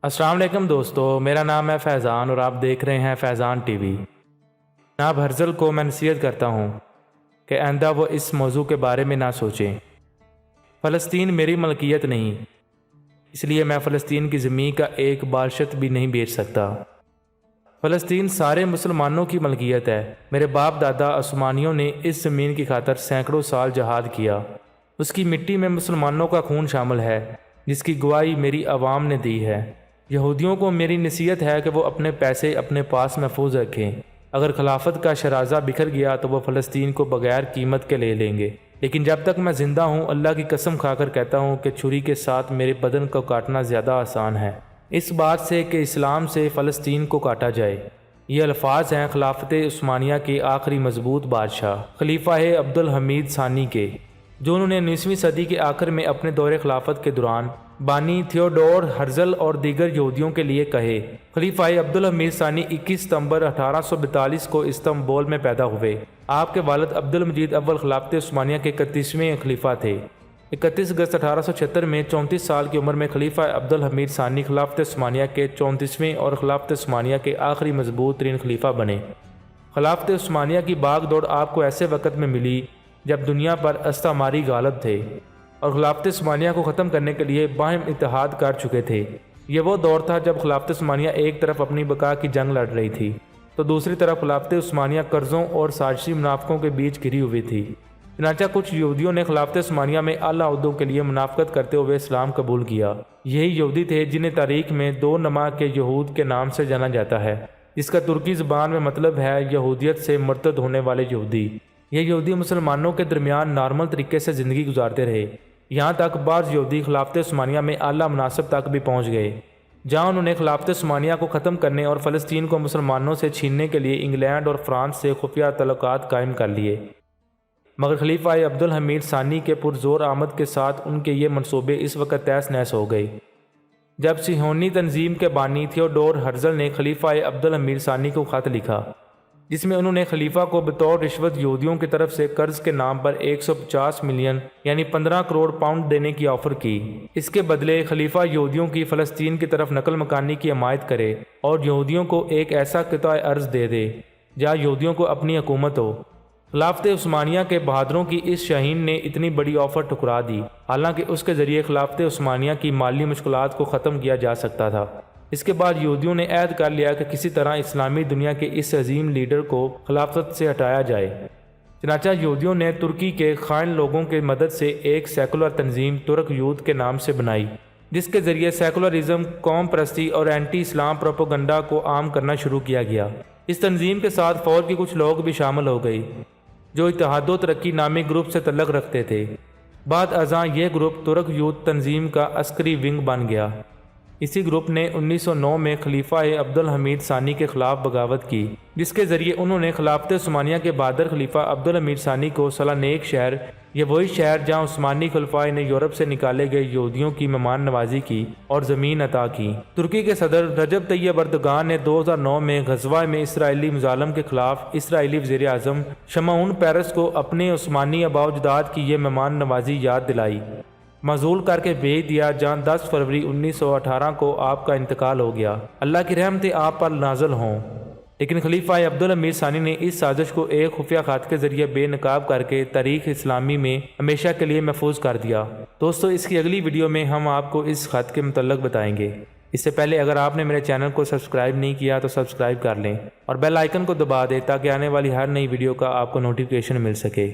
السلام علیکم دوستو، میرا نام ہے فیضان اور آپ دیکھ رہے ہیں فیضان ٹی وی۔ جناب ہرزل کو میں نصیحت کرتا ہوں کہ آئندہ وہ اس موضوع کے بارے میں نہ سوچیں۔ فلسطین میری ملکیت نہیں، اس لیے میں فلسطین کی زمین کا ایک بارشت بھی نہیں بیچ سکتا۔ فلسطین سارے مسلمانوں کی ملکیت ہے۔ میرے باپ دادا عثمانیوں نے اس زمین کی خاطر سینکڑوں سال جہاد کیا۔ اس کی مٹی میں مسلمانوں کا خون شامل ہے، جس کی گواہی میری عوام نے دی ہے۔ یہودیوں کو میری نصیحت ہے کہ وہ اپنے پیسے اپنے پاس محفوظ رکھیں۔ اگر خلافت کا شرازہ بکھر گیا تو وہ فلسطین کو بغیر قیمت کے لے لیں گے، لیکن جب تک میں زندہ ہوں اللہ کی قسم کھا کر کہتا ہوں کہ چھری کے ساتھ میرے بدن کو کاٹنا زیادہ آسان ہے اس بات سے کہ اسلام سے فلسطین کو کاٹا جائے۔ یہ الفاظ ہیں خلافت عثمانیہ کے آخری مضبوط بادشاہ خلیفہ عبدالحمید ثانی کے، جو انہوں نے 19ویں صدی کے آخر میں اپنے دور خلافت کے دوران بانی تھیوڈور ہرزل اور دیگر یہودیوں کے لیے کہے۔ خلیفہ عبدالحمید ثانی 21 ستمبر 1842 کو استنبول میں پیدا ہوئے۔ آپ کے والد عبدالمجید اول خلافت عثمانیہ کے 31ویں خلیفہ تھے۔ 31 اگست 1876 میں 34 سال کی عمر میں خلیفہ عبدالحمید ثانی خلافت عثمانیہ کے 34ویں اور خلافت عثمانیہ کے آخری مضبوط ترین خلیفہ بنے۔ خلافت عثمانیہ کی باغ دوڑ آپ کو ایسے وقت میں ملی جب دنیا پر استعماری غالب تھے اور خلافت عثمانیہ کو ختم کرنے کے لیے باہم اتحاد کر چکے تھے۔ یہ وہ دور تھا جب خلافت عثمانیہ ایک طرف اپنی بقا کی جنگ لڑ رہی تھی تو دوسری طرف خلافت عثمانیہ قرضوں اور سازشی منافقوں کے بیچ گھری ہوئی تھی۔ چنانچہ کچھ یہودیوں نے خلافت عثمانیہ میں اعلیٰ عہدوں کے لیے منافقت کرتے ہوئے اسلام قبول کیا۔ یہی یہودی تھے جنہیں تاریخ میں دو نما کے یہود کے نام سے جانا جاتا ہے، جس کا ترکی زبان میں مطلب ہے یہودیت سے مرتد ہونے والے یہودی۔ یہ یہودی مسلمانوں کے درمیان نارمل طریقے سے زندگی گزارتے رہے، یہاں تک بعض یہودی خلافت عثمانیہ میں اعلیٰ مناصب تک بھی پہنچ گئے، جہاں انہوں نے خلافت عثمانیہ کو ختم کرنے اور فلسطین کو مسلمانوں سے چھیننے کے لیے انگلینڈ اور فرانس سے خفیہ تعلقات قائم کر لیے۔ مگر خلیفہ عبدالحمید ثانی کے پرزور آمد کے ساتھ ان کے یہ منصوبے اس وقت تہس نہس ہو گئے، جب صہیونی تنظیم کے بانی تھیوڈور ہرزل نے خلیفہ عبدالحمید ثانی کو خط لکھا، جس میں انہوں نے خلیفہ کو بطور رشوت یہودیوں کی طرف سے قرض کے نام پر 150 ملین یعنی 15 کروڑ پاؤنڈ دینے کی آفر کی۔ اس کے بدلے خلیفہ یہودیوں کی فلسطین کی طرف نقل مکانی کی حمایت کرے اور یہودیوں کو ایک ایسا قطع ارض دے دے جہاں یہودیوں کو اپنی حکومت ہو۔ خلافت عثمانیہ کے بہادروں کی اس شاہین نے اتنی بڑی آفر ٹھکرا دی، حالانکہ اس کے ذریعے خلافت عثمانیہ کی مالی مشکلات کو ختم کیا جا سکتا تھا۔ اس کے بعد یہودیوں نے عہد کر لیا کہ کسی طرح اسلامی دنیا کے اس عظیم لیڈر کو خلافت سے ہٹایا جائے۔ چنانچہ یہودیوں نے ترکی کے خائن لوگوں کی مدد سے ایک سیکولر تنظیم ترک یہود کے نام سے بنائی، جس کے ذریعے سیکولرزم، قوم پرستی اور اینٹی اسلام پروپیگنڈا کو عام کرنا شروع کیا گیا۔ اس تنظیم کے ساتھ فوج کے کچھ لوگ بھی شامل ہو گئے جو اتحاد و ترقی نامی گروپ سے تعلق رکھتے تھے۔ بعد ازاں یہ گروپ ترک یہود تنظیم کا عسکری ونگ بن گیا۔ اسی گروپ نے 1909 میں خلیفہ عبدالحمید ثانی کے خلاف بغاوت کی، جس کے ذریعے انہوں نے خلافت عثمانیہ کے بہادر خلیفہ عبدالحمید ثانی کو سالانیک شہر، یہ وہی شہر جہاں عثمانی خلفائے نے یورپ سے نکالے گئے یہودیوں کی مہمان نوازی کی، اور زمین عطا کی۔ ترکی کے صدر رجب طیب اردگان نے 2009 میں غزوہ میں اسرائیلی مظالم کے خلاف اسرائیلی وزیر اعظم شمعون پیرس کو اپنے عثمانی آباء و اجداد کی یہ مہمان نوازی یاد دلائی، معزول کر کے بھیج دیا، جہاں 10 فروری 1918 کو آپ کا انتقال ہو گیا۔ اللہ کی رحمتیں آپ پر نازل ہوں۔ لیکن خلیفہ عبدالحمید ثانی نے اس سازش کو ایک خفیہ خط کے ذریعے بے نقاب کر کے تاریخ اسلامی میں ہمیشہ کے لیے محفوظ کر دیا۔ دوستو، اس کی اگلی ویڈیو میں ہم آپ کو اس خط کے متعلق بتائیں گے۔ اس سے پہلے اگر آپ نے میرے چینل کو سبسکرائب نہیں کیا تو سبسکرائب کر لیں اور بیل آئیکن کو دبا دیں تاکہ آنے والی ہر نئی ویڈیو کا آپ کو نوٹیفیکیشن مل سکے۔